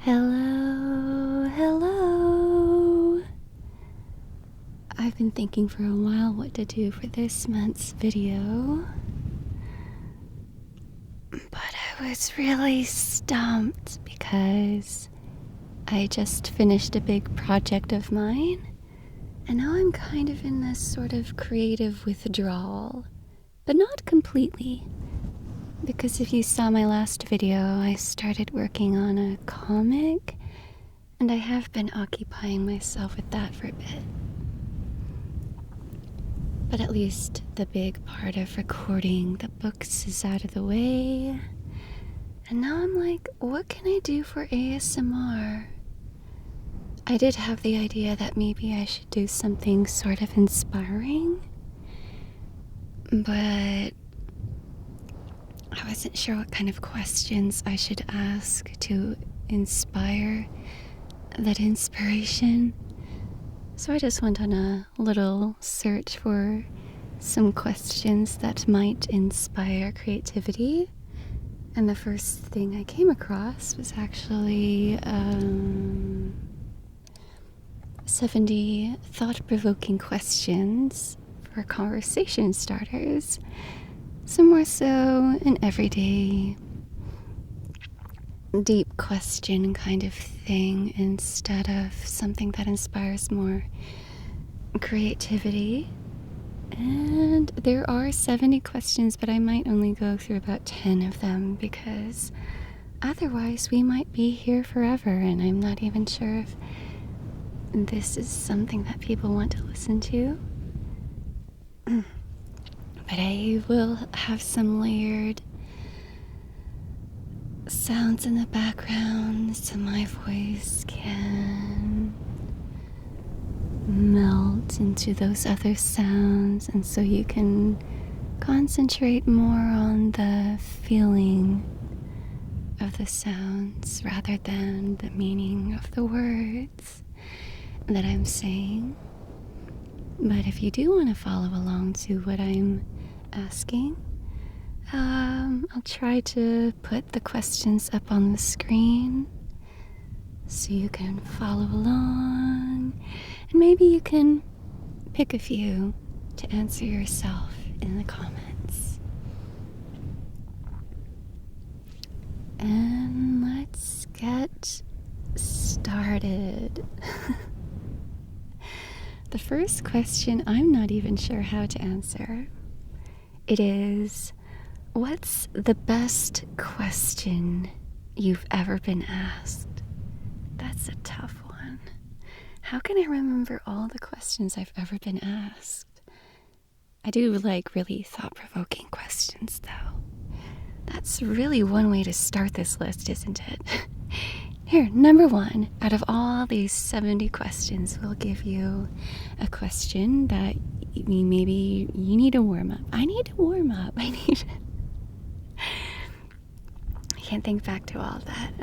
Hello, hello. I've been thinking for a while what to do for this month's video, but I was really stumped because I just finished a big project of mine, and now I'm kind of in this sort of creative withdrawal, but not completely. Because if you saw my last video, I started working on a comic, and I have been occupying myself with that for a bit. But at least the big part of recording the books is out of the way. And now I'm like, what can I do for ASMR? I did have the idea that maybe I should do something sort of inspiring, but I wasn't sure what kind of questions I should ask to inspire that inspiration. So I just went on a little search for some questions that might inspire creativity. And the first thing I came across was actually 70 thought-provoking questions for conversation starters. So more so an everyday, deep question kind of thing instead of something that inspires more creativity. And there are 70 questions, but I might only go through about 10 of them because otherwise we might be here forever, and I'm not even sure if this is something that people want to listen to. But I will have some layered sounds in the background so my voice can melt into those other sounds, and so you can concentrate more on the feeling of the sounds rather than the meaning of the words that I'm saying. But if you do want to follow along to what I'm asking, I'll try to put the questions up on the screen so you can follow along, and maybe you can pick a few to answer yourself in the comments. And let's get started. The first question I'm not even sure how to answer. It is, what's the best question you've ever been asked? That's a tough one. How can I remember all the questions I've ever been asked? I do like really thought-provoking questions, though. That's really one way to start this list, isn't it? Here, number one, out of all these 70 questions, we'll give you a question that maybe you need a warm-up. I need to warm up. I can't think back to all of that.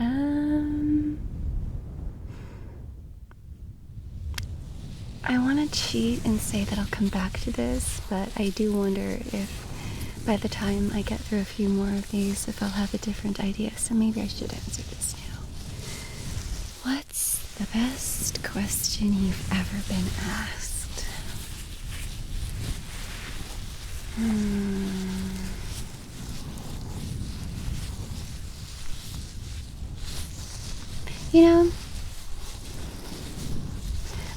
I want to cheat and say that I'll come back to this, but I do wonder if by the time I get through a few more of these, if I'll have a different idea. So maybe I should answer this now. What's the best question you've ever been asked? You know,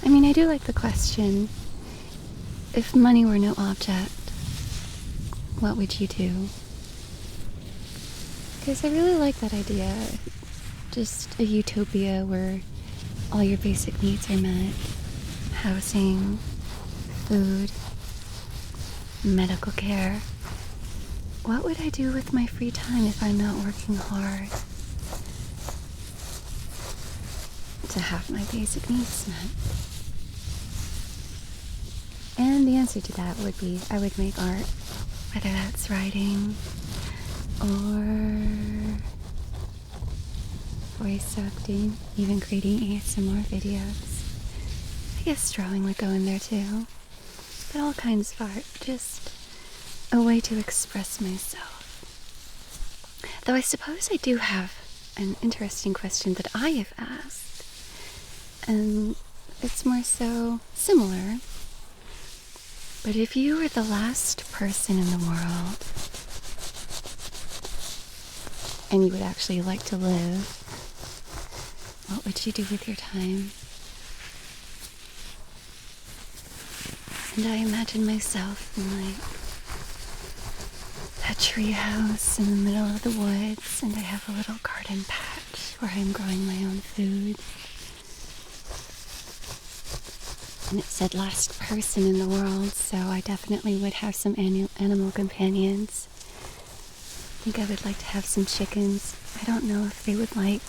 I do like the question, if money were no object, what would you do? Because I really like that idea. Just a utopia where all your basic needs are met. Housing, food, medical care. What would I do with my free time if I'm not working hard to have my basic needs met? And the answer to that would be I would make art, whether that's writing or voice acting, even creating ASMR videos. I guess drawing would go in there too. But all kinds of art, just a way to express myself. Though I suppose I do have an interesting question that I have asked, and it's more so similar. But if you were the last person in the world, and you would actually like to live, what would you do with your time? And I imagine myself in like a tree house in the middle of the woods, and I have a little garden patch where I'm growing my own food. And it said last person in the world, so I definitely would have some animal companions. I think I would like to have some chickens. I don't know if they would like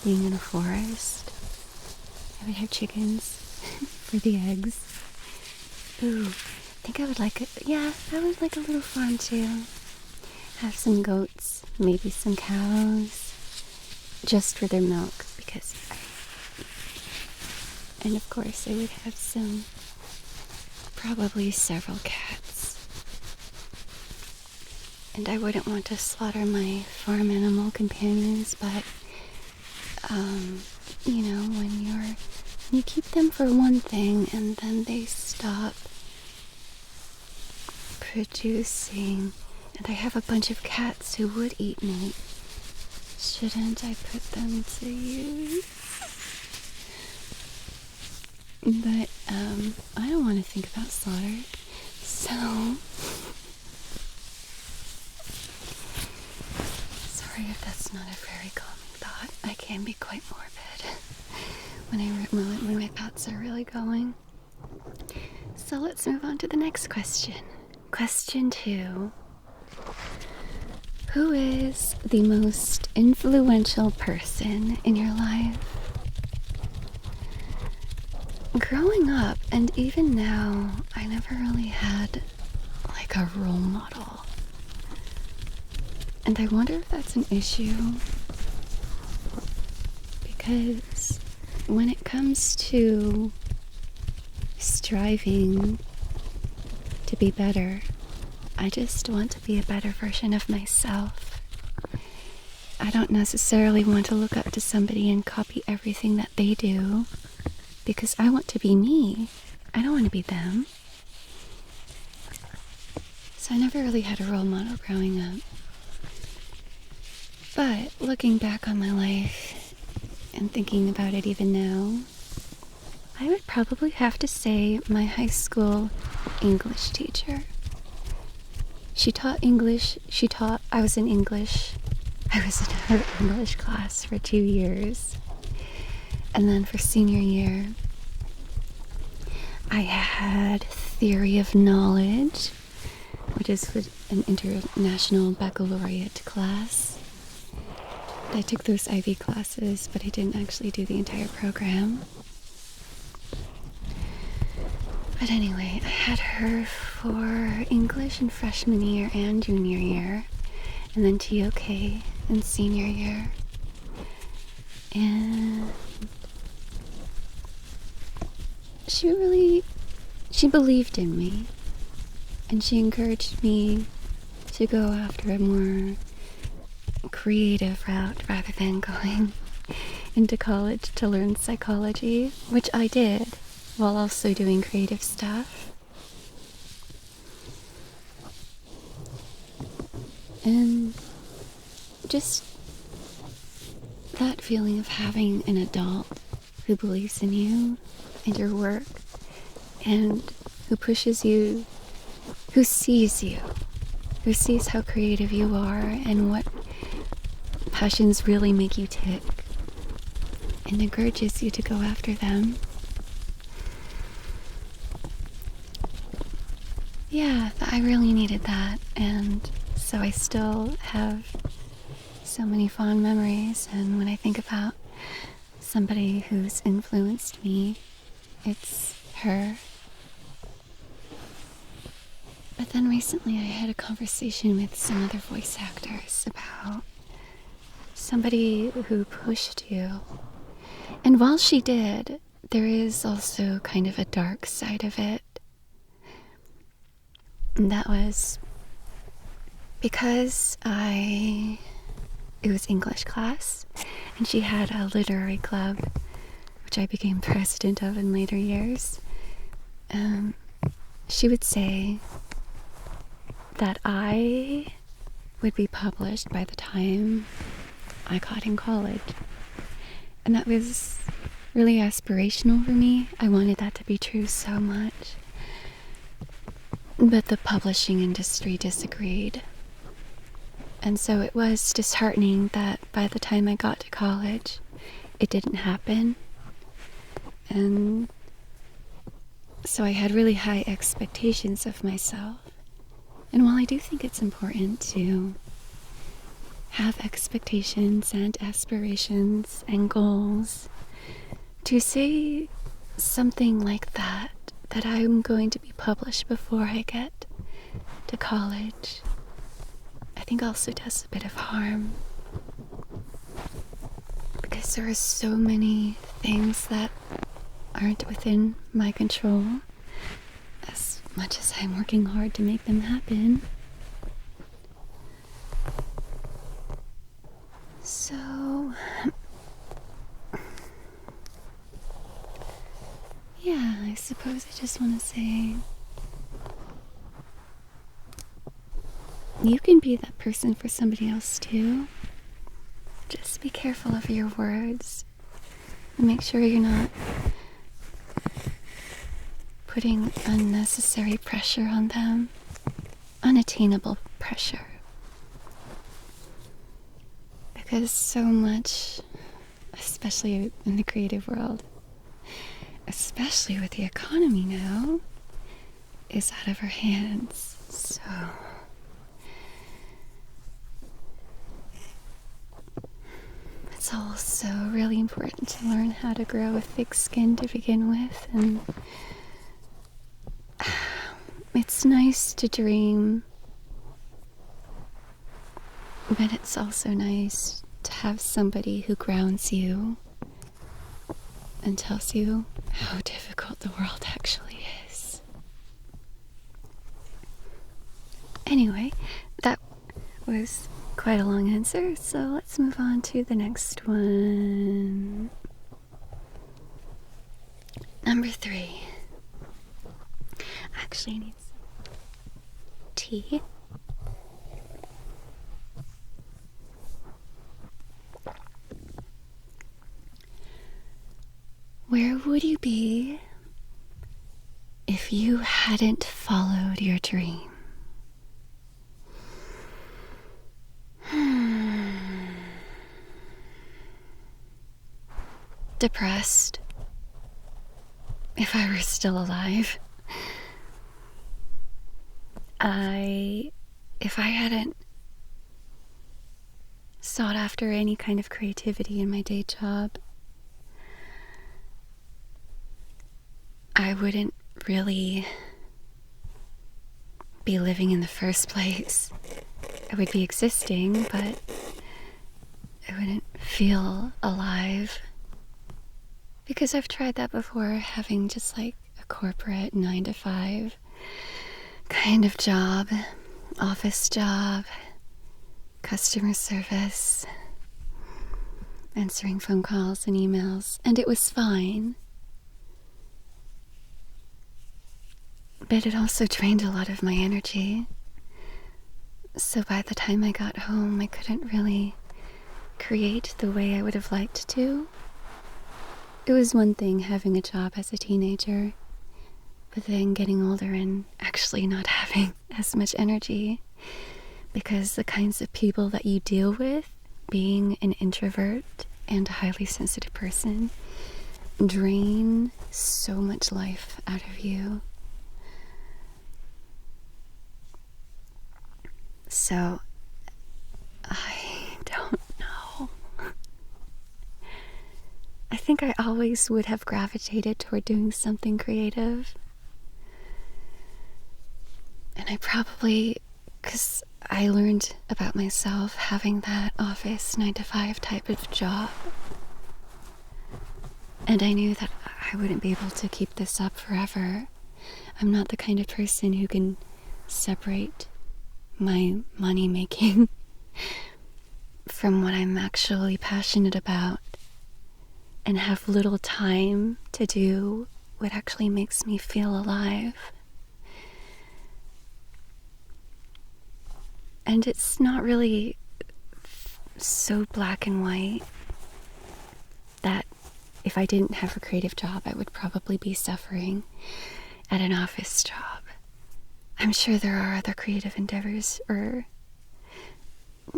being in a forest. I would have chickens for the eggs. Ooh, I think I would like I would like a little farm too. Have some goats, maybe some cows, just for their milk, and of course I would have probably several cats. And I wouldn't want to slaughter my farm animal companions, but, when you keep them for one thing and then they stop producing, and I have a bunch of cats who would eat meat, shouldn't I put them to use? But, I don't want to think about slaughter, so... Sorry if that's not a very calming thought. I can be quite morbid when my thoughts are really going. So let's move on to the next question. Question 2. Who is the most influential person in your life? Growing up, and even now, I never really had like a role model. And I wonder if that's an issue, because when it comes to striving to be better, I just want to be a better version of myself. I don't necessarily want to look up to somebody and copy everything that they do, because I want to be me. I don't want to be them. So I never really had a role model growing up. But looking back on my life and thinking about it even now, I would probably have to say my high school English teacher. She taught English. I was in her English class for 2 years. And then for senior year, I had theory of knowledge, which is an international baccalaureate class. I took those IB classes, but I didn't actually do the entire program. But anyway, I had her for English in freshman year and junior year, and then TOK in senior year. And she believed in me, and she encouraged me to go after a more creative route rather than going into college to learn psychology, which I did while also doing creative stuff. And just that feeling of having an adult who believes in you and your work, and who pushes you, who sees you, who sees how creative you are and what passions really make you tick, and encourages you to go after them. Yeah, I really needed that, and so I still have so many fond memories, and when I think about somebody who's influenced me, it's her. But then recently I had a conversation with some other voice actors about somebody who pushed you. And while she did, there is also kind of a dark side of it. And that was because I it was English class, and she had a literary club, which I became president of in later years. She would say that I would be published by the time I got in college. And that was really aspirational for me. I wanted that to be true so much. But the publishing industry disagreed. And so it was disheartening that by the time I got to college, it didn't happen. And so I had really high expectations of myself. And while I do think it's important to have expectations and aspirations and goals, to say something like that I'm going to be published before I get to college, I think also does a bit of harm. Because there are so many things that aren't within my control, as much as I'm working hard to make them happen. So, yeah, I suppose I just want to say, you can be that person for somebody else too. Just be careful of your words and make sure you're not putting unnecessary pressure on them, unattainable pressure. Because so much, especially in the creative world, especially with the economy now, is out of our hands. So it's also really important to learn how to grow a thick skin to begin with. And it's nice to dream, but it's also nice to have somebody who grounds you and tells you how difficult the world actually is. Anyway, that was quite a long answer, so let's move on to the next one. Number 3. Actually, I need some tea. Where would you be if you hadn't followed your dream? Depressed, if I were still alive. If I hadn't sought after any kind of creativity in my day job, I wouldn't really be living in the first place. I would be existing, but I wouldn't feel alive. Because I've tried that before, having just like a corporate 9-to-5 kind of job, office job, customer service, answering phone calls and emails, and it was fine. But it also drained a lot of my energy. So by the time I got home, I couldn't really create the way I would have liked to. It was one thing having a job as a teenager, but then getting older and actually not having as much energy, because the kinds of people that you deal with, being an introvert and a highly sensitive person, drain so much life out of you. So, I don't know. I think I always would have gravitated toward doing something creative. And I probably, because I learned about myself having that office 9-to-5 type of job. And I knew that I wouldn't be able to keep this up forever. I'm not the kind of person who can separate my money making from what I'm actually passionate about and have little time to do what actually makes me feel alive. And it's not really so black and white that if I didn't have a creative job, I would probably be suffering at an office job. I'm sure there are other creative endeavors, or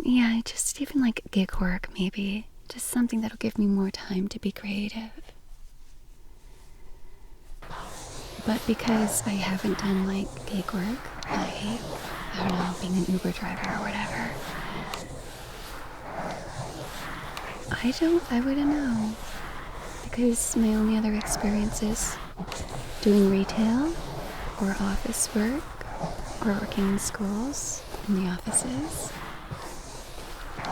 yeah, just even like gig work maybe. Just something that'll give me more time to be creative. But because I haven't done like gig work, I don't know, being an Uber driver or whatever, I wouldn't know. Because my only other experience is doing retail or office work or working in schools, in the offices.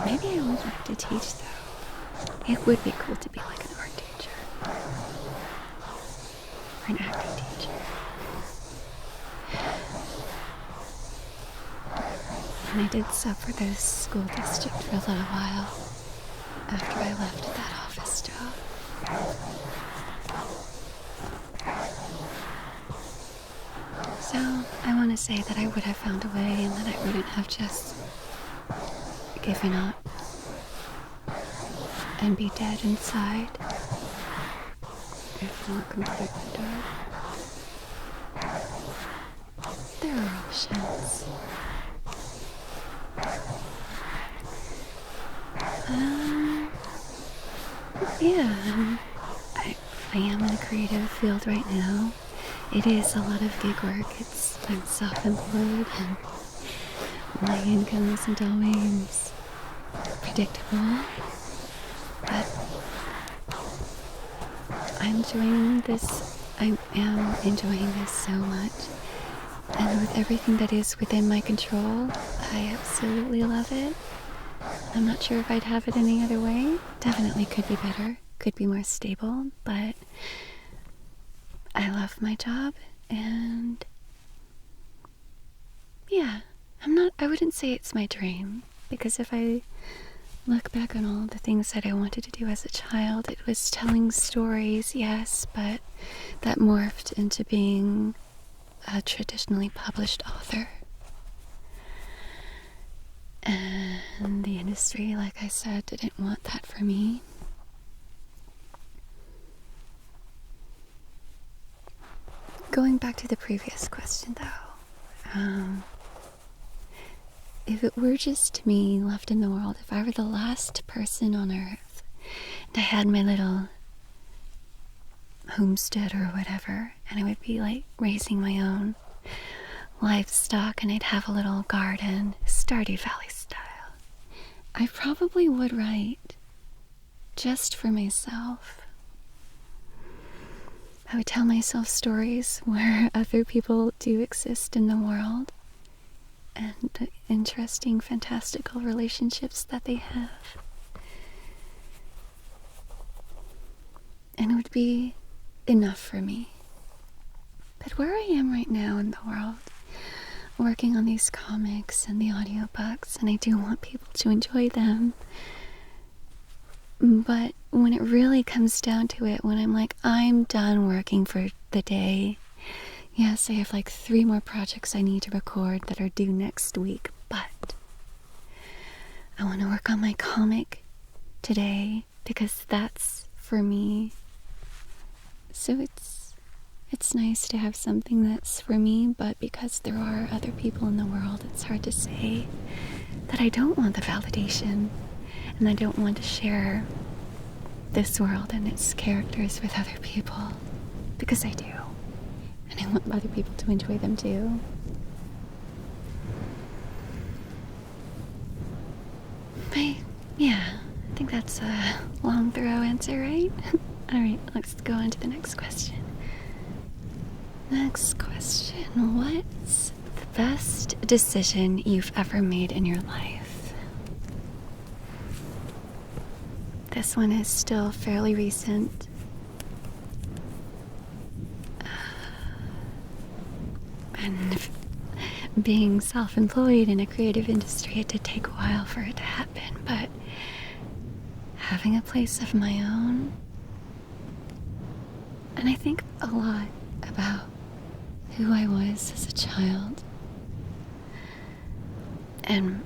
Maybe I would like to teach though. It would be cool to be like an art teacher. Or an acting teacher. And I did sub for the school district for a little while after I left that office job. So I want to say that I would have found a way and that I wouldn't have just given up and be dead inside, if not completely dead. There are options. Yeah, I am in a creative field right now. It is a lot of gig work. I'm self-employed and my income isn't always predictable. But I am enjoying this so much. And with everything that is within my control, I absolutely love it. I'm not sure if I'd have it any other way. Definitely could be better, could be more stable, but I love my job, and yeah, I wouldn't say it's my dream, because if I look back on all the things that I wanted to do as a child, it was telling stories, yes, but that morphed into being a traditionally published author. And the industry, like I said, didn't want that for me. Going back to the previous question, though, if it were just me left in the world, if I were the last person on Earth, and I had my little homestead or whatever, and I would be like raising my own livestock, and I'd have a little garden, Stardew Valley style, I probably would write just for myself. I would tell myself stories where other people do exist in the world and the interesting, fantastical relationships that they have. And it would be enough for me. But where I am right now in the world, working on these comics and the audiobooks, and I do want people to enjoy them, but when it really comes down to it, when I'm like, I'm done working for the day, yes, I have like 3 more projects I need to record that are due next week, but I want to work on my comic today because that's for me. So it's nice to have something that's for me, but because there are other people in the world, it's hard to say that I don't want the validation, and I don't want to share this world and its characters with other people, because I do, and I want other people to enjoy them too. But yeah, I think that's a long, thorough answer, right? Alright, let's go on to the next question. Next question. What's the best decision you've ever made in your life? This one is still fairly recent. And being self-employed in a creative industry, it did take a while for it to happen, but having a place of my own, and I think a lot about who I was as a child. And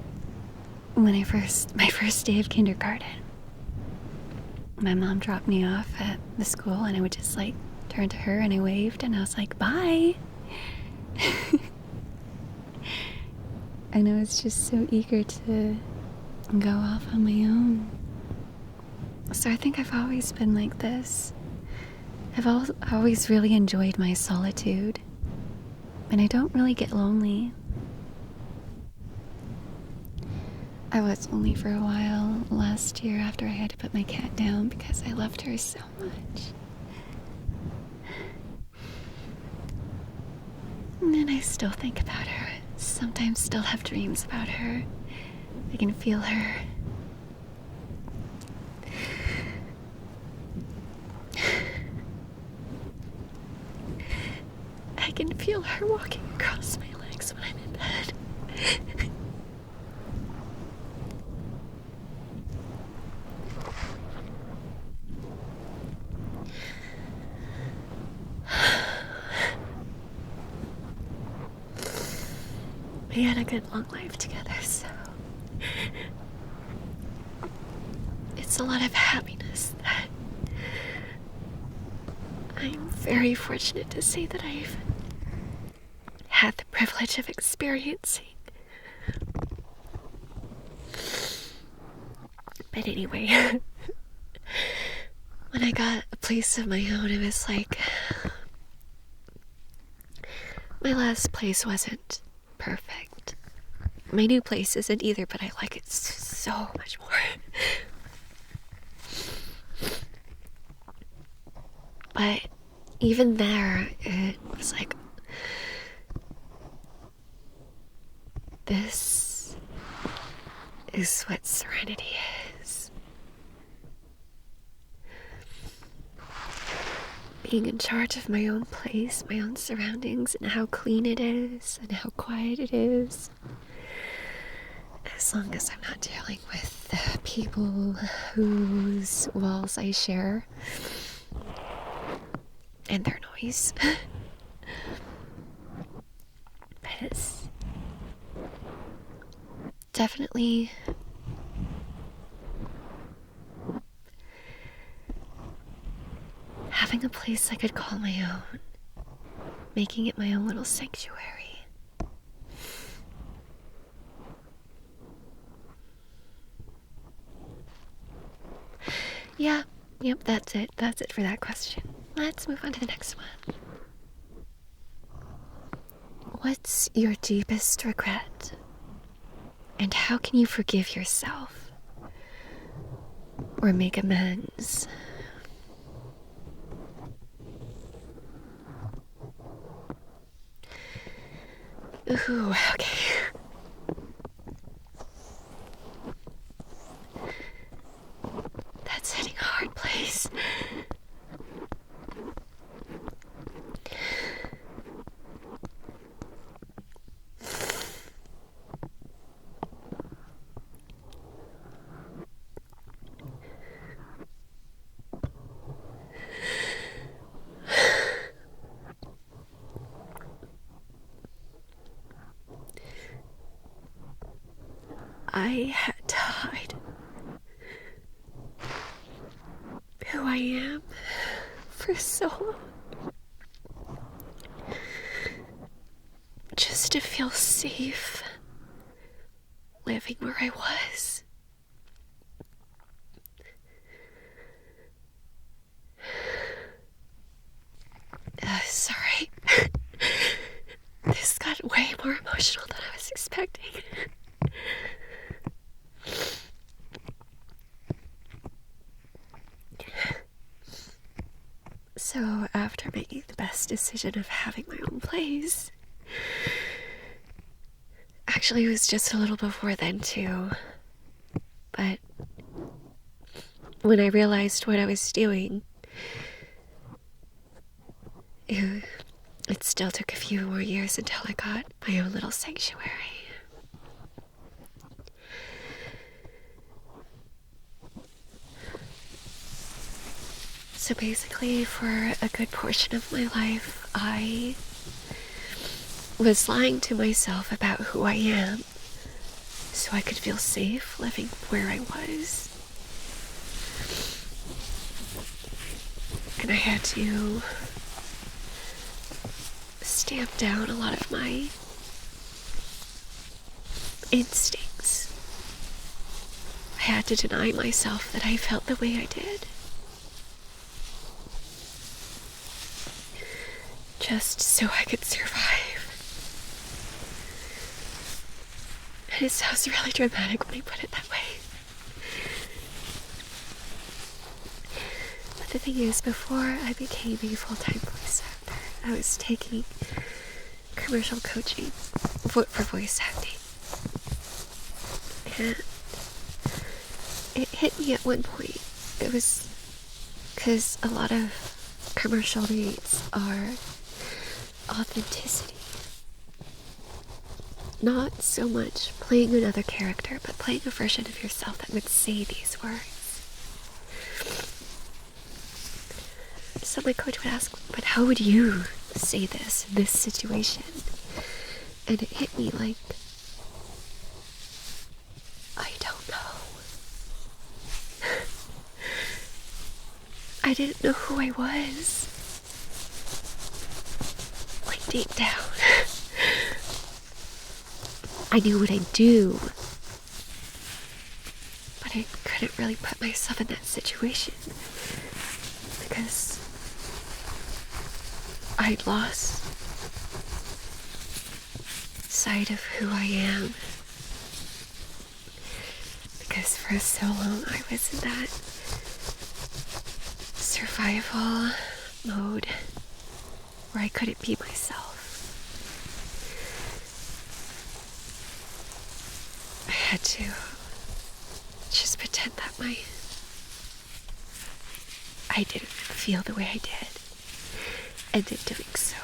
when my first day of kindergarten, my mom dropped me off at the school, and I would just like turn to her and I waved and I was like, bye. And I was just so eager to go off on my own. So I think I've always been like this. I've always really enjoyed my solitude, and I don't really get lonely. I was only for a while last year after I had to put my cat down because I loved her so much. And I still think about her. Sometimes still have dreams about her. I can feel her. I can feel her walking across my legs when I'm in bed. We had a good long life together, so it's a lot of happiness that I'm very fortunate to say that I've had the privilege of experiencing. But anyway, when I got a place of my own, it was like, my last place wasn't perfect. My new place isn't either, but I like it so much more. But even there, it was like, this is what serenity is. Being in charge of my own place, my own surroundings, and how clean it is, and how quiet it is. As long as I'm not dealing with the people whose walls I share and their noise. But it's definitely having a place I could call my own, making it my own little sanctuary. Yep, that's it. That's it for that question. Let's move on to the next one. What's your deepest regret? And how can you forgive yourself? Or make amends? Ooh, okay. That's hitting a hard place. I had to hide who I am for so long, just to feel safe living where I was. Sorry. This got way more emotional than I was expecting. So after making the best decision of having my own place, actually it was just a little before then too, but when I realized what I was doing, it It still took a few more years until I got my own little sanctuary. So basically, for a good portion of my life, I was lying to myself about who I am so I could feel safe living where I was. And I had to stamp down a lot of my instincts. I had to deny myself that I felt the way I did. Just so I could survive. And it sounds really dramatic when I put it that way. But the thing is, before I became a full-time voice actor, I was taking commercial coaching for voice acting. And it hit me at one point. It was because a lot of commercial reads are authenticity. Not so much playing another character, but playing a version of yourself that would say these words. So my coach would ask, but how would you say this in this situation? And it hit me like, I don't know. I didn't know who I was. Like deep down. I knew what I do, but I couldn't really put myself in that situation because I'd lost sight of who I am. Because for so long I was in that survival mode where I couldn't be myself. I had to just pretend that I didn't feel the way I did. And in doing so,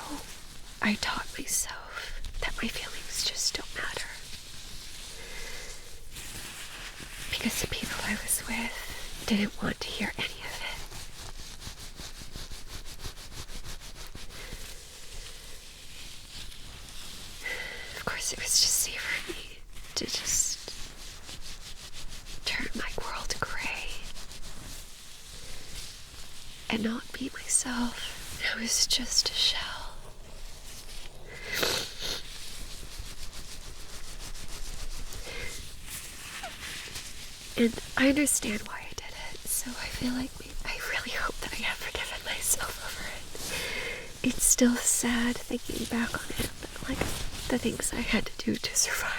I taught myself that my feelings just don't matter. Because the people I was with didn't want to hear any of it. Of course, it was just safe for me to just turn my world gray and not be myself. I was just a shell. And I understand why I did it, so I feel like I really hope that I have forgiven myself over it. It's still sad thinking back on it, but like the things I had to do to survive.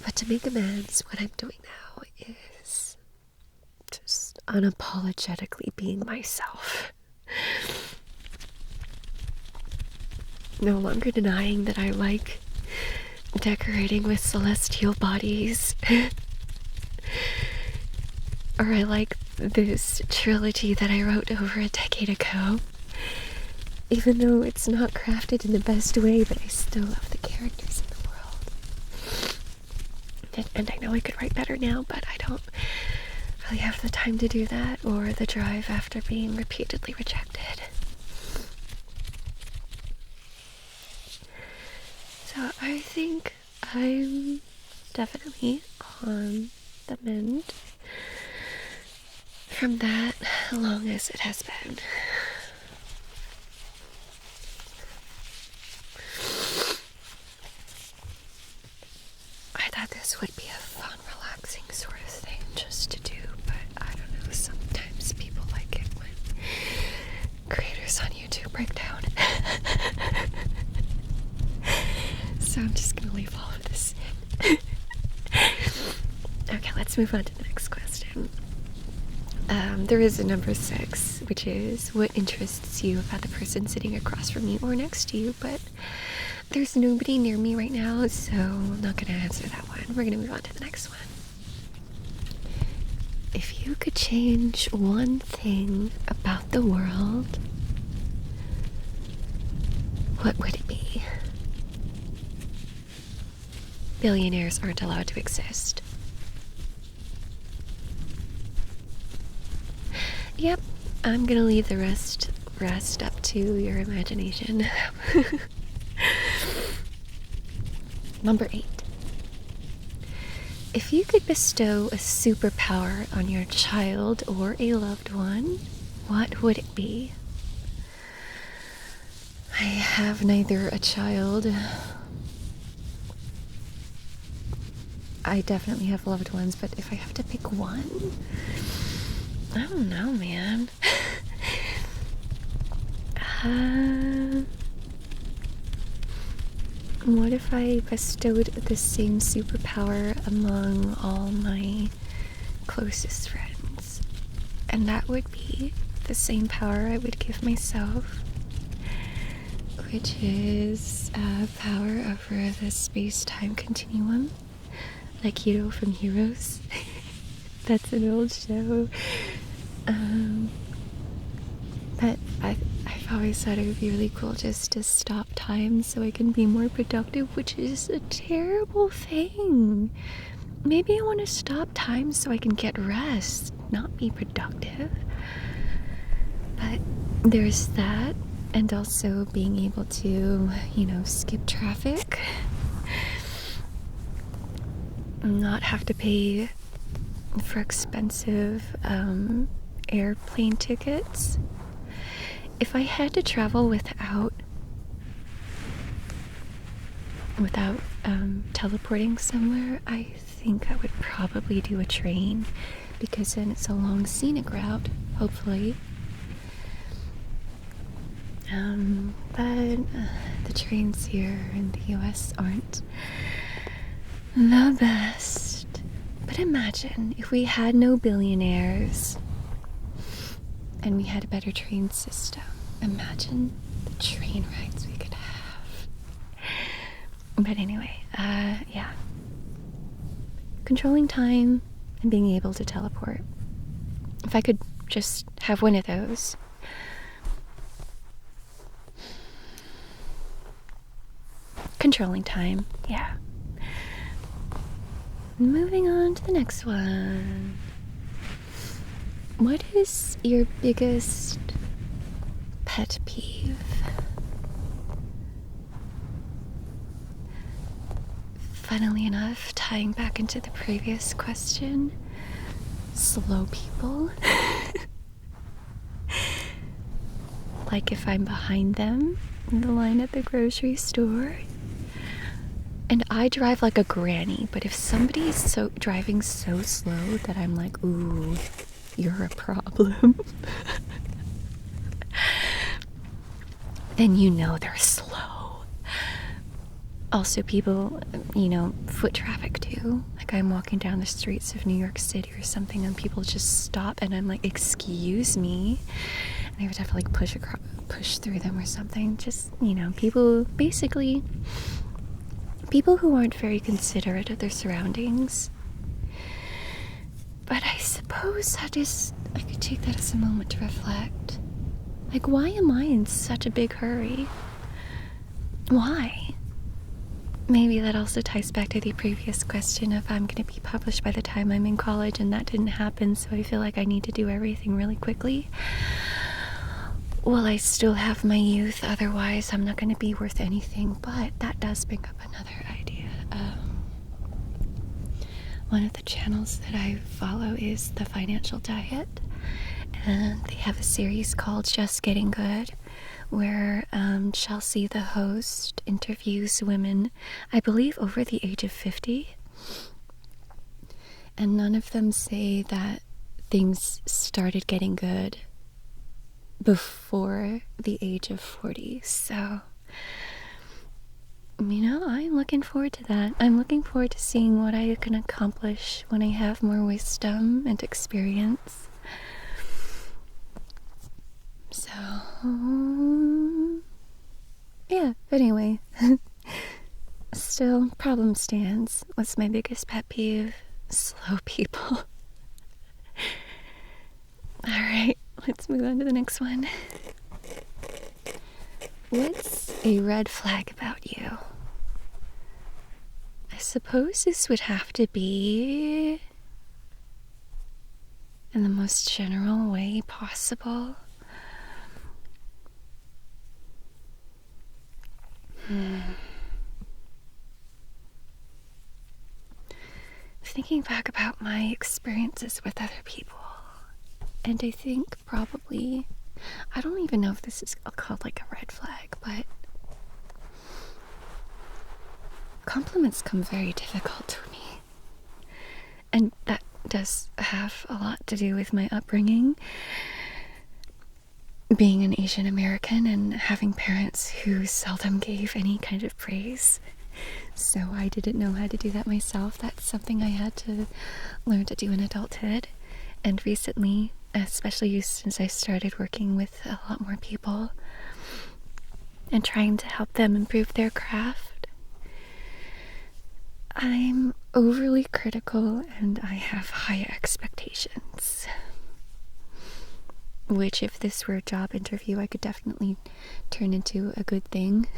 But to make amends, what I'm doing now is just unapologetically being myself. No longer denying that I like decorating with celestial bodies. Or I like this trilogy that I wrote over a decade ago. Even though it's not crafted in the best way, but I still love the characters in the world. And I know I could write better now, but I don't really have the time to do that, or the drive after being repeatedly rejected. So I think I'm definitely on the mend from that, long as it has been. I thought this would be a fun, relaxing sort of thing just to do, but I don't know, sometimes people like it when creators on YouTube break down. So I'm just gonna leave all of this in. Okay, let's move on to the next question. There is a number 6, which is, what interests you about the person sitting across from you or next to you? But there's nobody near me right now, so I'm not gonna answer that one. We're gonna move on to the next one. If you could change one thing about the world, What would it be? Billionaires aren't allowed to exist. Yep, I'm gonna leave the rest up to your imagination. Number 8. If you could bestow a superpower on your child or a loved one, what would it be? I have neither a child. I definitely have loved ones, but if I have to pick one, I don't know, man. What if I bestowed the same superpower among all my closest friends? And that would be the same power I would give myself, which is power over the space-time continuum, like Hero from Heroes. That's an old show. But I've always thought it would be really cool just to stop time so I can be more productive, which is a terrible thing. Maybe I want to stop time so I can get rest, not be productive. But there's that, and also being able to, skip traffic. Not have to pay for expensive airplane tickets. If I had to travel without teleporting somewhere, I think I would probably do a train, because then it's a long scenic route, hopefully. But the trains here in the US aren't the best. But imagine if we had no billionaires and we had a better train system. Imagine the train rides we could have. But anyway, yeah. Controlling time and being able to teleport. If I could just have one of those. Controlling time, yeah. Moving on to the next one. What is your biggest pet peeve? Funnily enough, tying back into the previous question, slow people. Like if I'm behind them in the line at the grocery store, and I drive like a granny, but if somebody's driving so slow that I'm like, ooh, you're a problem, then they're slow. Also, people, foot traffic too. Like I'm walking down the streets of New York City or something, and people just stop, and I'm like, excuse me. And I would have to like push through them or something. Just, people who aren't very considerate of their surroundings. But I suppose I could take that as a moment to reflect. Like, why am I in such a big hurry? Why? Maybe that also ties back to the previous question of I'm going to be published by the time I'm in college, and that didn't happen, so I feel like I need to do everything really quickly. Well, I still have my youth, otherwise I'm not going to be worth anything, but that does bring up another idea. One of the channels that I follow is The Financial Diet, and they have a series called Just Getting Good, where Chelsea, the host, interviews women, I believe over the age of 50, and none of them say that things started getting good before the age of 40. So, I'm looking forward to that. I'm looking forward to seeing what I can accomplish when I have more wisdom and experience. So, yeah, but anyway, still, problem stands. What's my biggest pet peeve? Slow people. Alright, let's move on to the next one. What's a red flag about you? I suppose this would have to be in the most general way possible. Thinking back about my experiences with other people, and I think probably, I don't even know if this is called like a red flag, but compliments come very difficult to me. And that does have a lot to do with my upbringing. Being an Asian American and having parents who seldom gave any kind of praise. So I didn't know how to do that myself. That's something I had to learn to do in adulthood. And recently, especially since I started working with a lot more people and trying to help them improve their craft, I'm overly critical and I have high expectations. Which, if this were a job interview, I could definitely turn into a good thing.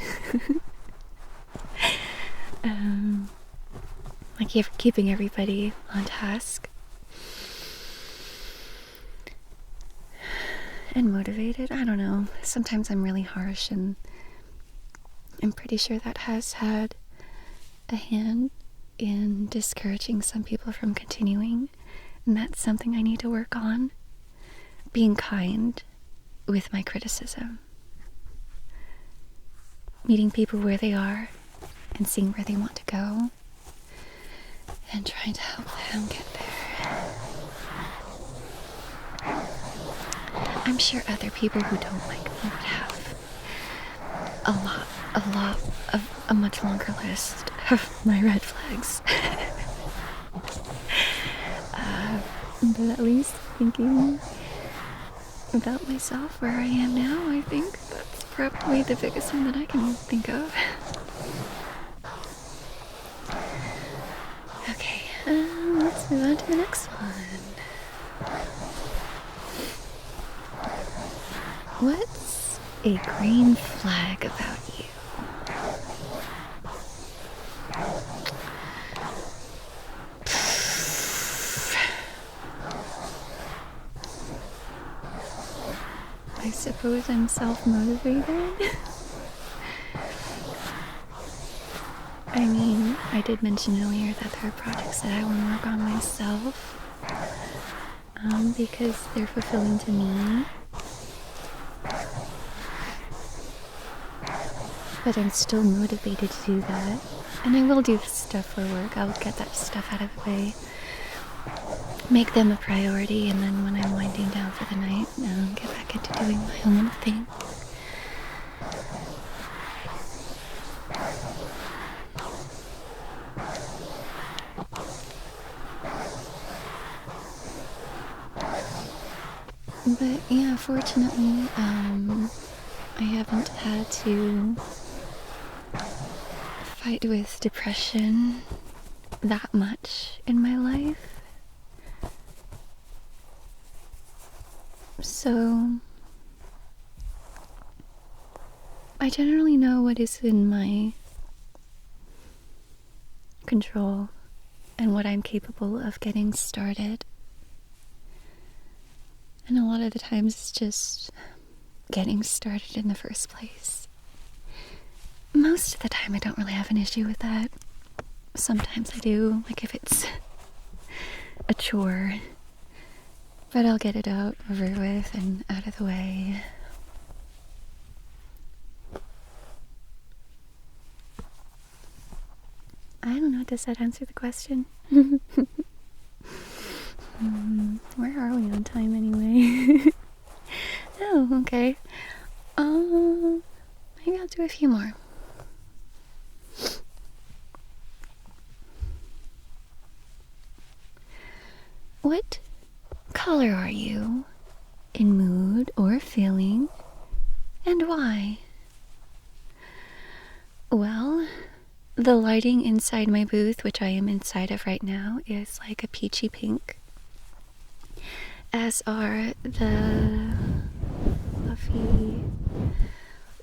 Like keeping everybody on task and motivated. I don't know. Sometimes I'm really harsh, and I'm pretty sure that has had a hand in discouraging some people from continuing, and that's something I need to work on. Being kind with my criticism. Meeting people where they are and seeing where they want to go and trying to help them get there. I'm sure other people who don't like me would have a much longer list of my red flags. But at least thinking about myself where I am now, I think that's probably the biggest one that I can think of. Okay, let's move on to the next one. What's a green flag about you? I suppose I'm self-motivated. I mean, I did mention earlier that there are projects that I want to work on myself, because they're fulfilling to me. But I'm still motivated to do that. And I will do stuff for work. I'll get that stuff out of the way. Make them a priority, and then when I'm winding down for the night, I'll get back into doing my own little thing. But yeah, fortunately, I haven't had to fight with depression that much in my life. So I generally know what is in my control and what I'm capable of getting started. And a lot of the times it's just getting started in the first place. Most of the time I don't really have an issue with that. Sometimes I do, like if it's a chore. But I'll get it out, over with, and out of the way. I don't know, does that answer the question? Where are we on time anyway? Oh, okay. Maybe I'll do a few more. What color are you in mood or feeling, and why? Well, the lighting inside my booth, which I am inside of right now, is like a peachy pink, as are the fluffy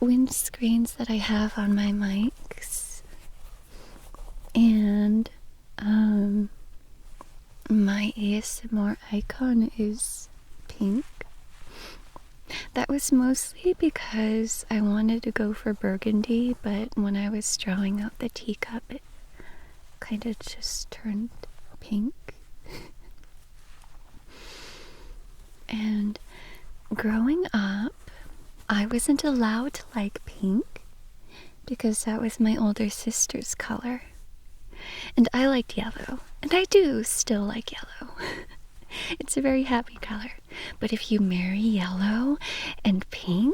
windscreens that I have on my mics, and my ASMR icon is pink. That was mostly because I wanted to go for burgundy, but when I was drawing out the teacup, it kind of just turned pink. And growing up, I wasn't allowed to like pink because that was my older sister's color. And I liked yellow, and I do still like yellow. It's a very happy color. But if you marry yellow and pink,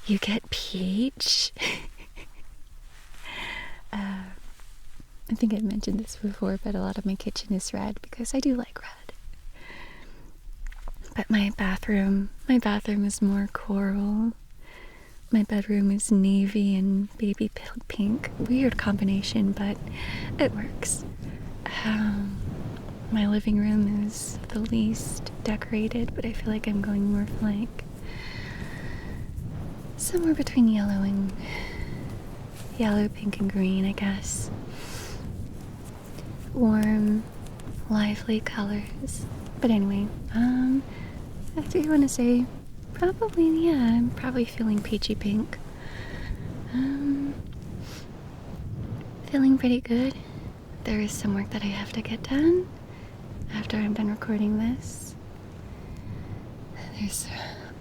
you get peach. I think I mentioned this before, but a lot of my kitchen is red because I do like red. But my bathroom is more coral. My bedroom is navy and baby pink. Weird combination, but it works. My living room is the least decorated, but I feel like I'm going more for like somewhere between yellow, pink, and green, I guess. Warm, lively colors. But anyway, I do want to say probably, yeah, I'm probably feeling peachy pink. Feeling pretty good. There is some work that I have to get done after I'm done recording this.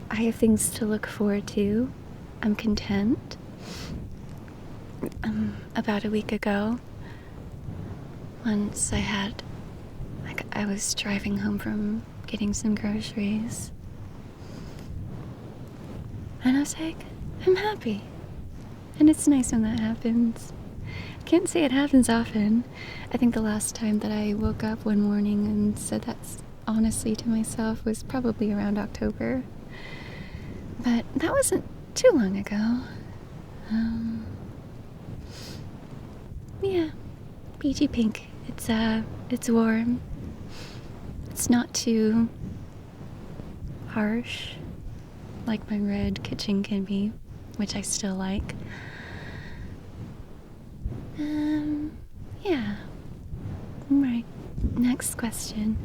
I have things to look forward to. I'm content. About a week ago, once I was driving home from getting some groceries, and I was like, I'm happy. And it's nice when that happens. I can't say it happens often. I think the last time that I woke up one morning and said that honestly to myself was probably around October. But that wasn't too long ago. Yeah, peachy pink. It's warm. It's not too harsh like my red kitchen can be, which I still like. Yeah. Right. Next question.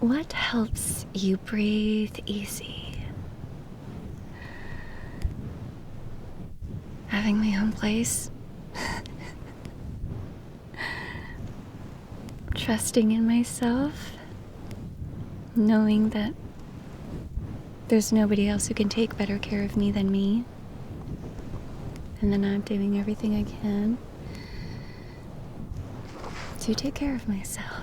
What helps you breathe easy? Having my own place. Trusting in myself. Knowing that there's nobody else who can take better care of me than me. And then I'm doing everything I can to take care of myself.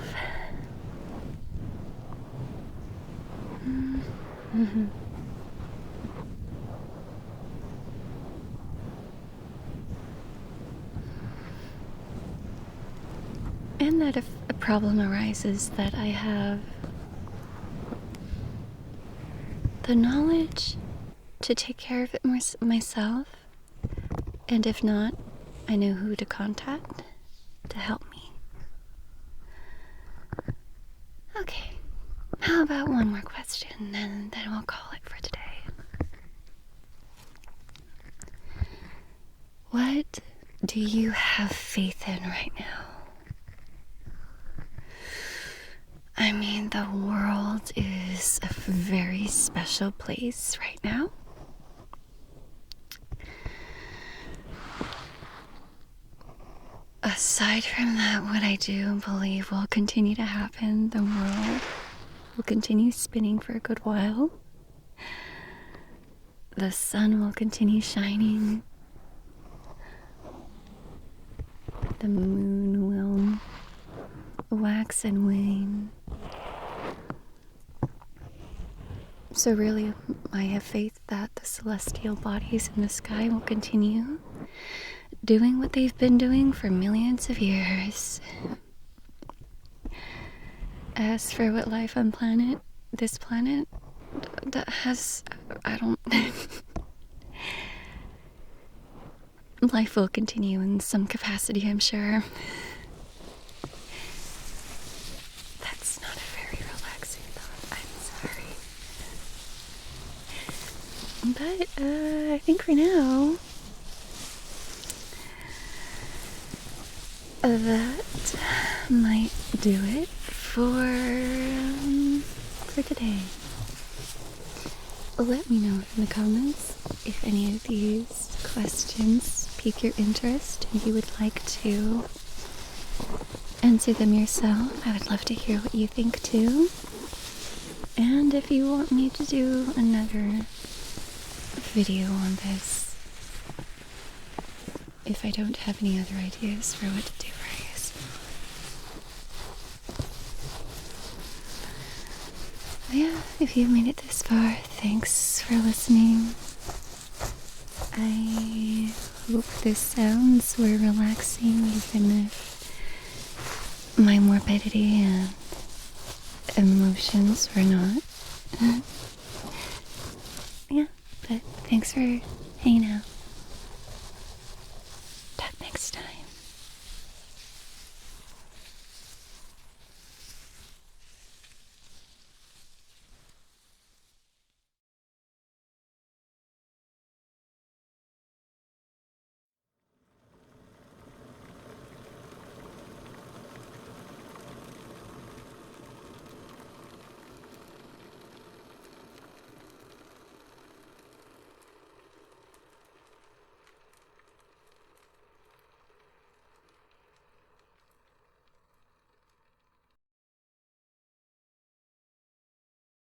And that if a problem arises, that I have the knowledge to take care of it myself. And if not, I know who to contact to help me. Okay, how about one more question, and then we'll call it for today. What do you have faith in right now? I mean, the world is a very special place right now. Aside from that, what I do believe will continue to happen, the world will continue spinning for a good while. The sun will continue shining. The moon will wax and wane. So really, I have faith that the celestial bodies in the sky will continue doing what they've been doing for millions of years. As for what life on this planet, that has, life will continue in some capacity, I'm sure. That's not a very relaxing thought, I'm sorry. But I think for now, that might do it for today. Let me know in the comments if any of these questions pique your interest and you would like to answer them yourself. I would love to hear what you think too. And if you want me to do another video on this, if I don't have any other ideas for what to do for you. Yeah, if you've made it this far, thanks for listening. I hope the sounds were relaxing, even if my morbidity and emotions were not. Yeah, but thanks for hanging out.